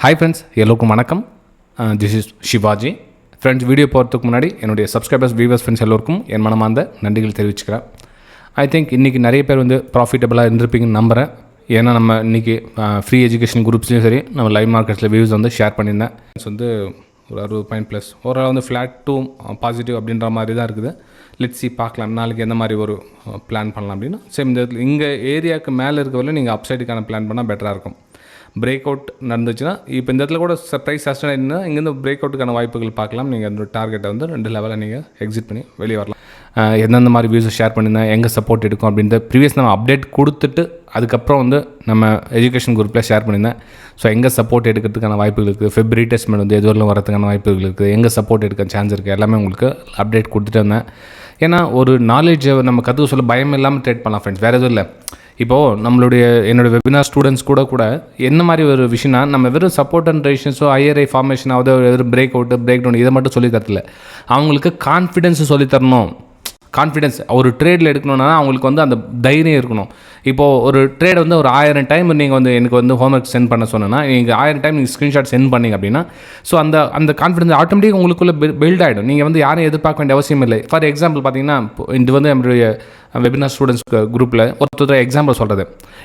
Hi friends, எல்லோருக்கும் வணக்கம். This is Shivaji. Friends, video போகிறதுக்கு முன்னாடி என்னுடைய சப்ஸ்கிரைபர்ஸ், வியூவர்ஸ், ஃப்ரெண்ட்ஸ் எல்லோருக்கும் என் மனமார்ந்த நன்றிகள் தெரிவிச்சுக்கிறேன். ஐ திங்க் இன்றைக்கி நிறைய பேர் ப்ராஃபிட்டபுளாக இருந்திருப்பீங்கன்னு நம்புகிறேன். ஏன்னா நம்ம இன்றைக்கி ஃப்ரீ எஜுகேஷன் குரூப்ஸ்லையும் சரி, நம்ம லைவ் மார்க்கெட்ஸில் வியூஸ் ஷேர் பண்ணியிருந்தேன். ஒரு 60 பாயிண்ட் ப்ளஸ் ஓரளவு ஃப்ளாட் டு பாசிட்டிவ் அப்படின்ற மாதிரி தான் இருக்குது. லெட்ஸி பார்க்கலாம் நாளைக்கு எந்த மாதிரி ஒரு பிளான் பண்ணலாம் அப்படின்னா. சரி, இந்த இங்கே ஏரியாவுக்கு மேலே இருக்கவரை நீங்கள் அப்சைடுக்கான பிளான் பண்ணால் பெட்டராக இருக்கும். பிரேக் அவுட் நடந்துச்சுன்னா இப்போ இந்த இடத்துல கூட ப்ரைஸ் சஸ்டைன் ஆகிடுனா இங்கேருந்து பிரேக் அவுட்டுக்கான வாய்ப்புகள் பார்க்கலாம். நீங்கள் அந்த டார்கெட்டை 2 லெவலில் நீங்கள் எக்ஸிட் பண்ணி வெளியே வரலாம். எந்தெந்த மாதிரி வியூஸை ஷேர் பண்ணியிருந்தேன், எங்கே சப்போர்ட் எடுக்கும் அப்படின்ற ப்ரீவியஸ் நம்ம அப்டேட் கொடுத்துட்டு அதுக்கப்புறம் நம்ம எஜுகேஷன் குரூப்பில் ஷேர் பண்ணியிருந்தேன். ஸோ எங்கே சப்போர்ட் எடுக்கிறதுக்கான வாய்ப்புகள் இருக்குது, ஃபெப்ரவரி டெஸ்ட்மெண்ட் எதுவரையும் வரதுக்கான வாய்ப்புகள் இருக்குது, எங்கே சப்போர்ட் எடுக்க சான்ஸ் இருக்குது, எல்லாமே உங்களுக்கு அப்டேட் கொடுத்துட்டு வந்தேன். ஏன்னா ஒரு நாலேஜை நம்ம கற்றுக்க சொல்ல பயம் இல்லாமல் ட்ரேட் பண்ணலாம் ஃப்ரெண்ட்ஸ், வேறு எதுவும் இல்லை. இப்போது என்னோடய வெபினார் ஸ்டூடெண்ட்ஸ் கூட என்ன மாதிரி ஒரு விஷயம்னா, நம்ம வெறும் சப்போர்ட் அண்ட் ரெசிஸ்டன்ஸோ ஐஆர்ஐ ஃபார்மேஷன் வெறும் பிரேக் அவுட்டு பிரேக் டவுன் இதை மட்டும் சொல்லித்தரல. அவங்களுக்கு கான்ஃபிடென்ஸு சொல்லித்தரணும். கான்ஃபிடென்ஸ் ஒரு ட்ரேடில் எடுக்கணும்னா அவங்களுக்கு அந்த தைரியம் இருக்கணும். இப்போது ஒரு ட்ரேட் ஒரு 1000 டைம் நீங்கள் எனக்கு ஹோம்ஒர்க் சென்ட் பண்ண சொன்னேன்னா, நீங்கள் 1000 டைம் நீங்கள் ஸ்க்ரீன்ஷாட் சென்ட் பண்ணிங்க அப்படின்னா, ஸோ அந்த கான்ஃபிடன்ஸ் ஆட்டோமேட்டிக் உங்களுக்குள்ளே பில்ட் ஆகிடும். நீங்கள் யாரையும் எதிர்பார்க்க வேண்டிய அவசியம் இல்லை. ஃபார் எக்ஸாம்பிள் பார்த்தீங்கன்னா, இது நம்மளுடைய வெபினார் ஸ்டூடெண்ட்ஸ் குரூப்பில் ஒருத்தர் எக்ஸாம்பிள் சொல்கிறது.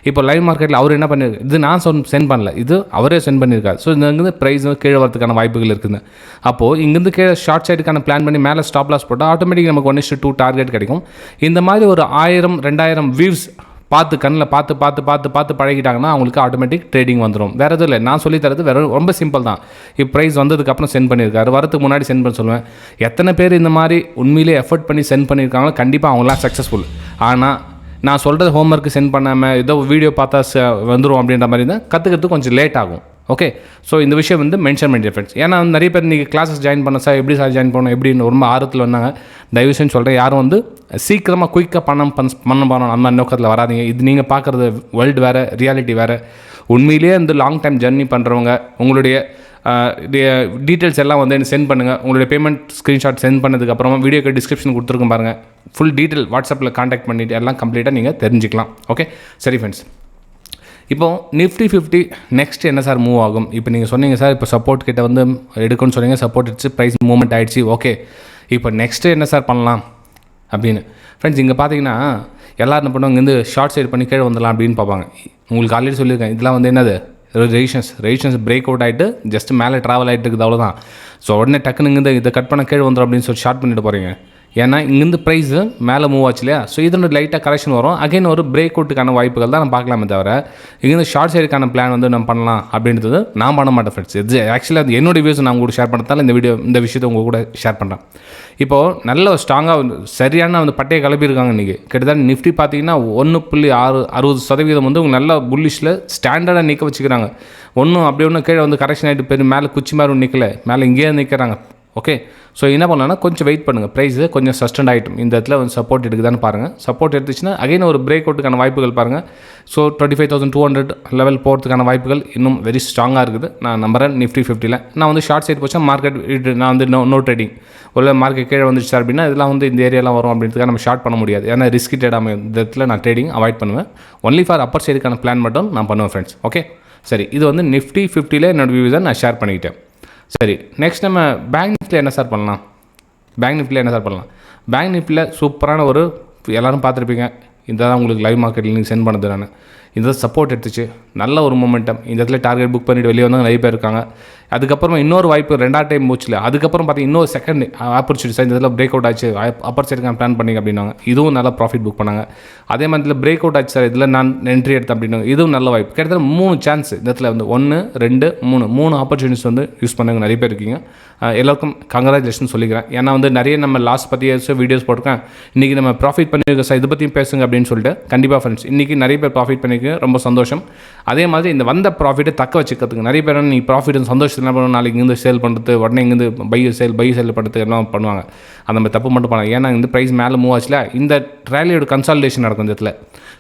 இப்போ லைவ் மார்க்கெட்டில் அவர் என்ன பண்ணிருக்கு, இது நான் சென்ட் பண்ணல, இது அவரே சென்ட் பண்ணியிருக்காரு. ஸோ இங்கேருந்து ப்ரைஸ் கீழே வரதுக்கான வாய்ப்புகள் இருக்குது. அப்போது இங்கேருந்து கீழே ஷார்ட் சைடுக்கான பிளான் பண்ணி மேலே ஸ்டாப் லாஸ் போட்டால் ஆட்டோமேட்டிக் நமக்கு 1:2 டார்கெட் கிடைக்கும். இந்த மாதிரி ஒரு 1000-2000 வியூஸ் கண்ணில் பார்த்து பழகிட்டாங்கன்னா அவங்களுக்கு ஆட்டோமேட்டிக் ட்ரேடிங் வந்துடும். வேறு எதுவும் இல்லை. நான் சொல்லித்தரது ரொம்ப சிம்பிள் தான். இப்போ ப்ரைஸ் வந்ததுக்கப்புறம் சென்ட் பண்ணியிருக்காரு, வரதுக்கு முன்னாடி சென்ட் பண்ண சொல்லுவேன். எத்தனை பேர் இந்த மாதிரி உண்மையிலே எஃபர்ட் பண்ணி சென்ட் பண்ணியிருக்காங்களோ கண்டிப்பாக அவங்களாம் சக்ஸஸ்ஃபுல். ஆனால் நான் சொல்கிறது ஹோம்ஒர்க்கு சென்ட் பண்ணாமல் ஏதோ வீடியோ பார்த்தா வந்துடும் அப்படின்ற மாதிரி தான் கற்றுக்கிறதுக்கு கொஞ்சம் லேட் ஆகும். ஓகே, ஸோ இந்த விஷயம் மென்ஷன் பண்ணி ஃப்ரெண்ட்ஸ். ஏன்னா நிறைய பேர் நீங்கள் கிளாஸஸ் ஜாயின் பண்ண சார் எப்படி சார் ஜாயின் பண்ணணும் எப்படின்னு ரொம்ப ஆர்வத்தில் வந்தாங்க. தயவுசெய்து சொல்கிறேன், யாரும் சீக்கிரமாக குயிக்காக பண்ண போகணும் அந்த நோக்கத்தில் வராதிங்க. இது நீங்கள் பார்க்குறது வேர்ல்டு வேறு, ரியாலிட்டி வேறு. உண்மையிலேயே லாங் டைம் ஜர்னி பண்ணுறவங்க உங்களுடைய டீட்டெயில்ஸ் எல்லாம் எனக்கு சென்ட் பண்ணுங்கள். உங்களுடைய பேமெண்ட் ஸ்க்ரீன்ஷாட் சென்ட் பண்ணதுக்கப்புறமா வீடியோக்கு டிஸ்கிரிப்ஷன் கொடுத்துருக்கும் பாருங்கள். ஃபுல் டீட்டெயில் வாட்ஸ்அப்பில் காண்டாக்ட் பண்ணிவிட்டு எல்லாம் கம்ப்ளீட்டாக நீங்கள் தெரிஞ்சுக்கலாம். ஓகே, சரி ஃப்ரெண்ட்ஸ். இப்போது Nifty 50 நெக்ஸ்ட் என்ன சார் மூவ் ஆகும்? இப்போ நீங்கள் சொன்னீங்க சார், இப்போ சப்போர்ட் கிட்ட எடுக்கணும்னு சொன்னீங்க, சப்போர்ட் எடுத்து ப்ரைஸ் மூவ்மெண்ட் ஆகிடுச்சு. ஓகே, இப்போ நெக்ஸ்ட்டு என்ன சார் பண்ணலாம் அப்படின்னு ஃப்ரெண்ட்ஸ், இங்கே பார்த்தீங்கன்னா எல்லோரும் என்ன பண்ணுவாங்க, இங்கேருந்து ஷார்ட் சைடு பண்ணி கீழே வந்துடலாம் அப்படின்னு பார்ப்பாங்க. உங்களுக்கு ஆல்ரெடி சொல்லியிருக்கேன், இதெல்லாம் என்னது ரெசிஸ்டன்ஸ் பிரேக் அவுட் ஆகிட்டு ஜஸ்ட் மேலே ட்ராவல் ஆகிட்டு இருக்குது, அவ்வளோதான். ஸோ உடனே டக்குன்னு இதை கட் பண்ண கீழே வந்துடும் அப்படின்னு சொல்லி ஷார்ட் பண்ணிட்டு போகிறீங்க. ஏன்னா இங்கேருந்து ப்ரைஸு மேலே மூவ் ஆச்சு இல்லையா? ஸோ இதோட லைட்டாக கரெக்ஷன் வரும். அகைன் ஒரு பிரேக் அவுட்டுக்கான வாய்ப்புகள் தான் நம்ம பார்க்கலாமே தவிர, இங்கேருந்து ஷார்ட் சைடுக்கான பிளான் நம்ம பண்ணலாம் அப்படின்றது நான் பண்ண மாட்டேன் ஃப்ரெண்ட்ஸ். இது ஆக்சுவலாக அது என்னோடய வியூஸ் நான் கூட ஷேர் பண்ணுறதால இந்த விஷயத்தை உங்கள் கூட ஷேர் பண்ணுறேன். இப்போது நல்ல ஸ்ட்ராங்காக சரியான பட்டையை கிளப்பியிருக்காங்க இன்றைக்கி. கிட்டத்தட்ட நிஃப்டி பார்த்தீங்கன்னா 1.60% நல்ல புல்லிஷில் ஸ்டாண்டர்டாக நிற்க வச்சுக்கிறாங்க. அப்படியே கீழே கரெக்ஷன் ஆகிட்டு பெரிய மேலே குச்சி மாதிரி நிற்கலை, மேலே இங்கேயே நிற்கிறாங்க. ஓகே, ஸோ என்ன பண்ணலாம்னா கொஞ்சம் வெயிட் பண்ணுங்கள். ப்ரைஸு கொஞ்சம் சஸ்டெண்ட் ஆகிட்டும். இந்த இடத்துல சப்போர்ட் எடுக்குதான்னு பாருங்கள். சப்போர்ட் எடுத்துச்சுன்னா அகைன் ஒரு பிரேக் அவுட்டுக்கான வாய்ப்புகள் பாருங்கள். ஸோ 25,200 லெவல் போகிறதுக்கான வாய்ப்புகள் இன்னும் வெரி ஸ்ட்ராங்காக இருக்குது. நான் நம்புறேன் Nifty 50ல். நான் ஷார்ட் சைட் போச்சா மார்க்கெட் நான் நோ ட்ரேடிங். ஒரு மார்க்கெட் கீழே வந்துச்சு சார் அப்படின்னா இதெல்லாம் இந்த ஏரியாலாம் வரும் அப்படின்றதுக்காக நம்ம ஷார்ட் பண்ண முடியாது. ஏன்னா ரிஸ்க் ட்ரேடாக இந்த இடத்துல நான் ட்ரேடிங் அவாய்ட் பண்ணுவேன். ஒன்லி ஃபார் அப்பர் சைடுக்கான பிளான் மட்டும் நான் பண்ணுவேன் ஃப்ரெண்ட்ஸ். ஓகே, சரி, இது Nifty 50ல் என்னோட வியூஸை நான் ஷேர் பண்ணிக்கிட்டேன். சரி, நெக்ஸ்ட் நம்ம பேங்க் நிஃப்டியில் என்ன சார் பண்ணலாம்? பேங்க் நிஃப்டியில் சூப்பரான எல்லோரும் பார்த்துருப்பீங்க. இதான் உங்களுக்கு லைவ் மார்க்கெட்டில் நீங்கள் சென்ட் பண்ணது. நான் இந்த சப்போர்ட் எடுத்துச்சு, நல்ல ஒரு மொமெண்டம். இந்த இடத்துல டார்கெட் புக் பண்ணிவிட்டு வெளியே வந்தாங்க, நிறைய பேர் இருக்காங்க. அதுக்கப்புறமா இன்னொரு வாய்ப்பு 2ஆவது டைம் போச்சுல, அதுக்கப்புறம் பார்த்தீங்கன்னா இன்னொரு செகண்ட் ஆப்பர்ச்சுனிட்டி இந்த இதில் பிரேக் அவுட் ஆச்சு, அப்பர் சைடுக்கான பிளான் பண்ணிங்க அப்படின்னாங்க. இதுவும் நல்லா ப்ராஃபிட் புக் பண்ணாங்க. அதே மாதிரி இதில் பிரேக் அவுட் ஆச்சு சார், இதில் நான் என்ட்ரி எடுத்தேன் அப்படின்னாங்க. இதுவும் நல்ல வாய்ப்பு. கிட்டத்தட்ட 3 சான்ஸ் இந்த இடத்துல 1, 2, 3 ஆப்பர்ச்சுனிட்டிஸ் யூஸ் பண்ணுங்க. நிறைய பேர் இருக்கீங்க. எல்லாருக்கும் கங்க்ராச்சுலேஷன் சொல்லிக்கிறேன். ஏன்னா நிறைய நம்ம லாஸ்ட் பற்றி வீடியோஸ் போட்டிருக்கேன். இன்றைக்கி நம்ம ப்ராஃபிட் பண்ணியிருக்கோம் சார், இதை பற்றியும் பேசுங்க அப்படின்னு சொல்லிட்டு. கண்டிப்பாக ஃப்ரெண்ட்ஸ், இன்றைக்கி நிறைய பேர் ப்ராஃபிட் பண்ணியிருக்கேன், ரொம்ப சந்தோஷம். அதே மாதிரி இந்த வந்த ப்ராஃபிட்டை தக்க வச்சுக்கிறதுக்கு நிறைய பேர் நீ ப்ராஃபிட் சந்தோஷத்தில் என்ன பண்ணுவோம், நாளைக்கு இங்கேருந்து சேல் பண்ணுறது, உடனே இங்கேருந்து பை சேல் பண்ணுறது எல்லாம் பண்ணுவாங்க. அந்த மாதிரி தப்பு மட்டும் பண்ணுவாங்க. ஏன்னா இந்த ப்ரைஸ் மேலே மூவ் ஆச்சுல, இந்த ரேலியோட கன்சாலிடேஷன் நடக்கும் இந்த இடத்துல.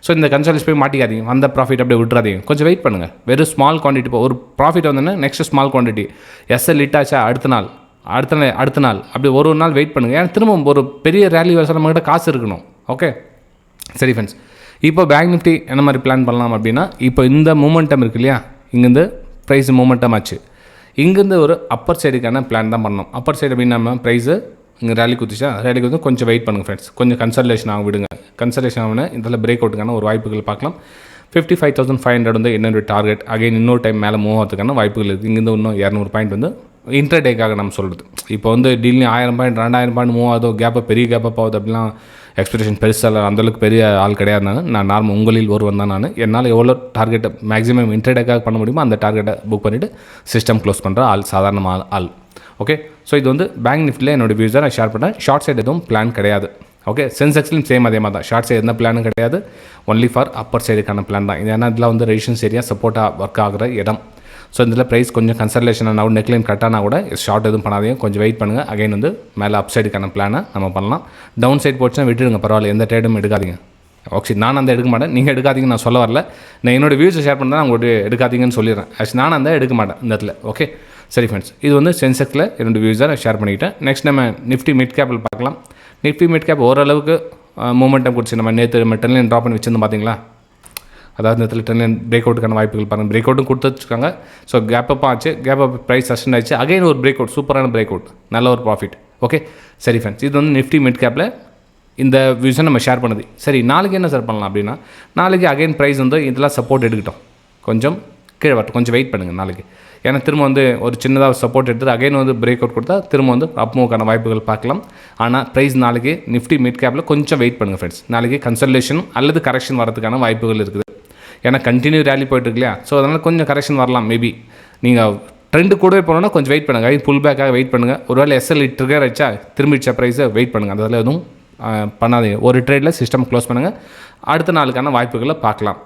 ஸோ இந்த கன்சாலிடேஷன் போய் மாட்டிக்காதீங்க, அந்த ப்ராஃபிட் அப்படியே விட்டுறாதீங்க. கொஞ்சம் வெயிட் பண்ணுங்கள். வெறும் ஸ்மால் குவான்டிட்டி. இப்போ ஒரு profit next small quantity SL லிட் ஆச்சா அடுத்த நாள் அப்படி ஒரு நாள் வெயிட் பண்ணுங்கள். ஏன்னா திரும்ப ஒரு பெரிய ரேலி வர நம்மகிட்ட காசு இருக்கணும். ஓகே, சரி ஃப்ரெண்ட்ஸ். இப்போ பேங்க் நிஃப்டி என்ன மாதிரி பிளான் பண்ணலாம் அப்படின்னா, இப்போ இந்த மூமெண்டம் இருக்கு இல்லையா, இங்கேருந்து ப்ரைஸ் மூமெண்டம் ஆச்சு. இங்கேருந்து ஒரு அப்பர் சைடுக்கான பிளான் தான் பண்ணோம். அப்பர் சைடு அப்படின்னா நம்ம ப்ரைஸு இங்கே ரேலி குதிச்சா ரேலி குதித்து கொஞ்சம் வெயிட் பண்ணுங்கள் ஃப்ரெண்ட்ஸ். கொஞ்சம் கன்சல்டேஷன் ஆக விடுங்க. கன்சல்டேஷன் ஆகுனா இதில் பிரேக் அவுட்டுக்கான ஒரு வாய்ப்புகள் பார்க்கலாம். 55,500 வந்து என்னோட டார்கெட். அகைன் இன்னொரு டைம் மேலே மூவ் ஆகிறதுக்கான வாய்ப்புகள் இருக்குது. இங்கேருந்து இன்னும் 200 பாயிண்ட் வந்து இன்ட்ராடேக்காக நம்ம சொல்கிறது. இப்போ வந்து டீல்னு 1000 பாயிண்ட் 2000 பாயிண்ட் மூவ் ஆகுதோ, கேப்பை பெரிய கேப்பாக போகுது அப்படிலாம் எக்ஸ்பெக்டேஷன் பெருசாக அந்தளவுக்கு பெரிய ஆள் கிடையாது. நான் நார்மல் உங்களில் ஒருவன் தான். என்னால் எவ்வளோ டார்கெட்டை மேக்ஸிமம் இன்ட்ராடேக்காக பண்ண முடியுமோ அந்த டார்கெட்டை புக் பண்ணிவிட்டு சிஸ்டம் க்ளோஸ் பண்ணுற ஆள் சாதாரண ஆள். ஓகே, ஸோ இது வந்து பேங்க் நிஃப்டியில் என்னோடய வியூஸை நான் ஷேர் பண்ணேன். ஷார்ட் சைடு எதுவும் பிளான் கிடையாது. ஓகே, சென்செக்ஸ்லையும் சேம் அதே மாதிரி தான். ஷார்ட் சைடு எந்த பிளானும் கிடையாது. ஒன்லி ஃபார் அப்பர் சைடுக்கான பிளான் தான். இது ஏன்னா இதில் வந்து ரெசிஸ்டன்ஸ் ஏரியா சப்போர்ட்டாக ஒர்க் ஆகிற இடம். ஸோ இதில் ப்ரைஸ் கொஞ்சம் கன்சல்டேஷன் ஆகும், நெக்லைன் கட்டானா கூட ஷார்ட் எதுவும் பண்ணாதீங்க, கொஞ்சம் வெயிட் பண்ணுங்கள். அகைன் வந்து மேலே அப் சைடுக்கான பிளானை நம்ம பண்ணலாம். டவுன் சைட் போச்சுன்னா விட்டுடுங்க, பரவாயில்ல, எந்த ட்ரேடும் எடுக்காதீங்க. ஓகே, நான் அந்த எடுக்க மாட்டேன், நீங்கள் எடுக்காதீங்கன்னு நான் சொல்ல வரல. நான் என்னோடய வியூஸை ஷேர் பண்ணால் உங்களுக்கு எடுக்காதீங்கன்னு சொல்லிடுறேன். ஆக்சுவலி நான் அந்த எடுக்க மாட்டேன் இந்த இடத்துல. ஓகே, சரி ஃப்ரெண்ட்ஸ், இது வந்து சென்செக்ஸில் என்னோடய வியூஸை நான் ஷேர் பண்ணிக்கிட்டேன். நெக்ஸ்ட் நம்ம நிஃப்டி மிட் கேப்பில் பார்க்கலாம். நிஃப்டி மிட் கேப் ஓரளவுக்கு மூமெண்டம் கொடுத்து நம்ம நேற்று நம்ம டென்லைன் ட்ராப் பண்ணி வச்சுருந்தோம் பார்த்தீங்களா. அதாவது இந்த டென்லைன் பிரேக் அவுட்டுக்கான வாய்ப்புகள் பாருங்கள். பிரேக் அவுட்டும் கொடுத்து வச்சுருக்காங்க. ஸோ கேப் அப் ஆச்சு, கேப் அப் ப்ரைஸ் சஸ்டெண்ட் ஆச்சு. அகைன் ஒரு பிரேக் அவுட், சூப்பரான பிரேக் அவுட், நல்ல ஒரு ப்ராஃபிட். ஓகே, சரி ஃப்ரெண்ட்ஸ், இது வந்து நிஃப்டி மிட் கேப்பில் இந்த வியூஸை நம்ம ஷேர் பண்ணுது. சரி, நாளைக்கு என்ன சார் பண்ணலாம் அப்படின்னா, நாளைக்கு அகைன் ப்ரைஸ் வந்து இதெல்லாம் சப்போர்ட் எடுக்கிட்டோம், கொஞ்சம் கீழே வரட்டும், கொஞ்சம் வெயிட் பண்ணுங்கள் நாளைக்கு. ஏன்னா திரும்ப வந்து ஒரு சின்னதாக சப்போர்ட் எடுத்து அகைன் வந்து பிரேக் அவுட் கொடுத்தா திரும்ப வந்து அப் மூவ்க்கான வாய்ப்புகள் பார்க்கலாம். ஆனால் ப்ரைஸ் நாளைக்கு நிஃப்டி மிட் கேப்பில் கொஞ்சம் வெயிட் பண்ணுங்கள் ஃப்ரெண்ட்ஸ். நாளைக்கு கன்சல்டேஷன் அல்லது கரெக்ஷன் வரதுக்கான வாய்ப்புகள் இருக்குது. ஏன்னா கண்டினியூ ரேலி போய்ட்டு இருக்கு இல்லையா. ஸோ அதனால் கொஞ்சம் கரெக்ஷன் வரலாம். மேபி நீங்கள் ட்ரெண்டு கூடவே போனோன்னா கொஞ்சம் வெயிட் பண்ணுங்கள். அகைன் புல் பேக்காக வெயிட் பண்ணுங்கள். ஒருவேளை எஸ்எல் ட்ரிகர் வச்சா திரும்பிச்ச ப்ரைஸை வெயிட் பண்ணுங்கள். அதில் எதுவும் பண்ணாதீங்க. ஒரு ட்ரேடில் சிஸ்டம் க்ளோஸ் பண்ணுங்கள். அடுத்த நாளுக்கான வாய்ப்புகளை பார்க்கலாம்.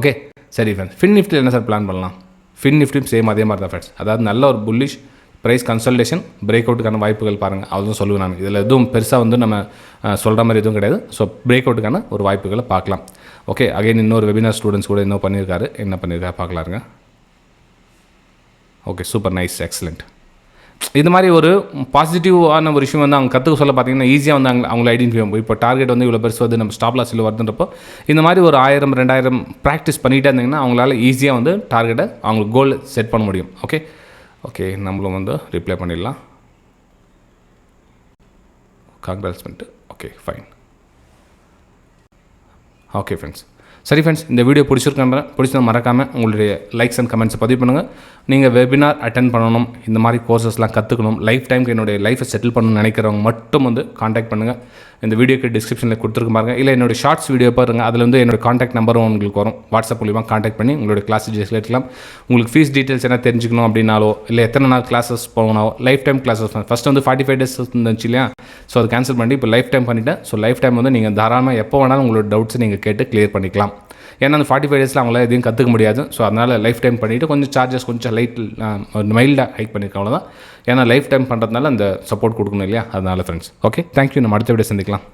ஓகே, சரி ஃப்ரெண்ட்ஸ், ஃபின் நிஃப்டியில் என்ன சார் பிளான் பண்ணலாம்? ஃபின் நிஃப்டியும் சேம் அதே மாதிரி தான் ஃப்ரெண்ட்ஸ். அதாவது நல்ல ஒரு புல்லிஷ் ப்ரைஸ் கன்சல்டேஷன், பிரேக் அவுட்டுக்கான வாய்ப்புகள் பாருங்கள். அதுவும் சொல்லுவேன் நான். இதில் எதுவும் பெருசாக வந்து நம்ம சொல்கிற மாதிரி எதுவும் கிடையாது. ஸோ பிரேக் அவுட்டுக்கான ஒரு வாய்ப்புகளை பார்க்கலாம். ஓகே, அகைன் இன்னொரு வெபினார் ஸ்டூடெண்ட்ஸ் கூட என்ன பண்ணியிருக்காரு பார்க்கலாருங்க. Okay, super nice, excellent. இது மாதிரி ஒரு பாசிட்டிவான ஒரு விஷயம் வந்து அவங்க கற்றுக்க சொல்ல பார்த்தீங்கன்னா ஈஸியாக வந்து அவங்கள ஐடென்டிஃபை பண்ணும். இப்போ டார்கெட் வந்து இவ்வளோ பெருசு வந்து நம்ம ஸ்டாப் லாஸ் இல்லை வருதுன்றப்போ இந்த மாதிரி ஒரு 1000-2000 ப்ராக்டிஸ் பண்ணிகிட்டே இருந்தீங்கன்னா அவங்களால ஈஸியாக வந்து டார்கெட்டை அவங்களுக்கு கோல் செட் பண்ண முடியும். ஓகே ஓகே, நம்மளும் வந்து ரிப்ளை பண்ணிடலாம். காங்க்ராட்ஸ்மெண்ட். Okay, fine. ஓகே ஃப்ரெண்ட்ஸ், சரி ஃப்ரெண்ட்ஸ், இந்த வீடியோ பிடிச்சதை மறக்காமல் உங்களுடைய லைக்ஸ் அண்ட் கமெண்ட்ஸை பதிவு பண்ணுங்கள். நீங்கள் வெபினார் அட்டென்ட் பண்ணணும், இந்த மாதிரி கோர்சஸ்லாம் கற்றுக்கணும், லைஃப் டைமுக்கு என்னுடைய லைஃப்பை செட்டில் பண்ணணும்னு நினைக்கிறவங்க மட்டும் வந்து காண்டாக்ட் பண்ணுங்கள். இந்த வீடியோக்கு டிஸ்கிரிப்ஷனில் கொடுத்துருக்கு பாருங்கள். இல்லை என்னோடய ஷார்ட்ஸ் வீடியோ பாருங்கள், அதில் வந்து என்னோடய காண்டாக்ட் நம்பரும் உங்களுக்கு வரும். வாட்ஸ்அப் மூலிமா காண்டாக்ட் பண்ணி உங்களுடைய கிளாஸ் டீட்டெயில்ஸ் எடுக்கலாம். உங்களுக்கு ஃபீஸ் டீட்டெயில்ஸ் என்ன தெரிஞ்சுக்கணும் அப்படின்னாலோ, இல்லை எத்தனை நாள் கிளாஸஸ் போகணும், லைஃப் டைம் கிளாஸஸ் ஃபஸ்ட் வந்து 45 days இருந்துச்சு இல்லையா. ஸோ அது கேன்சல் பண்ணி இப்போ லைஃப் டைம் பண்ணிவிட்டேன். ஸோ லைஃப் டைம் வந்து நீங்கள் தாராளமாக எப்போ வேணாலும் உங்களோட டவுட்ஸை நீங்கள் கேட்டு கிளியர் பண்ணிக்கலாம். ஏன்னா அந்த 45 days அவங்களால எதையும் கற்றுக்க முடியாது. ஸோ அதனால் லைஃப் டைம் பண்ணிவிட்டு கொஞ்சம் சார்ஜஸ் கொஞ்சம் மைல்டாக ஹைக் பண்ணியிருக்கேன், அவ்வளோதான். ஏன்னா லைஃப் டைம் பண்ணுறதுனால அந்த சப்போர்ட் கொடுக்கணும் இல்லையா, அதனால் ஃப்ரெண்ட்ஸ். Okay, thank you. நம்ம அடுத்த வீடியோ சந்திக்கலாம்.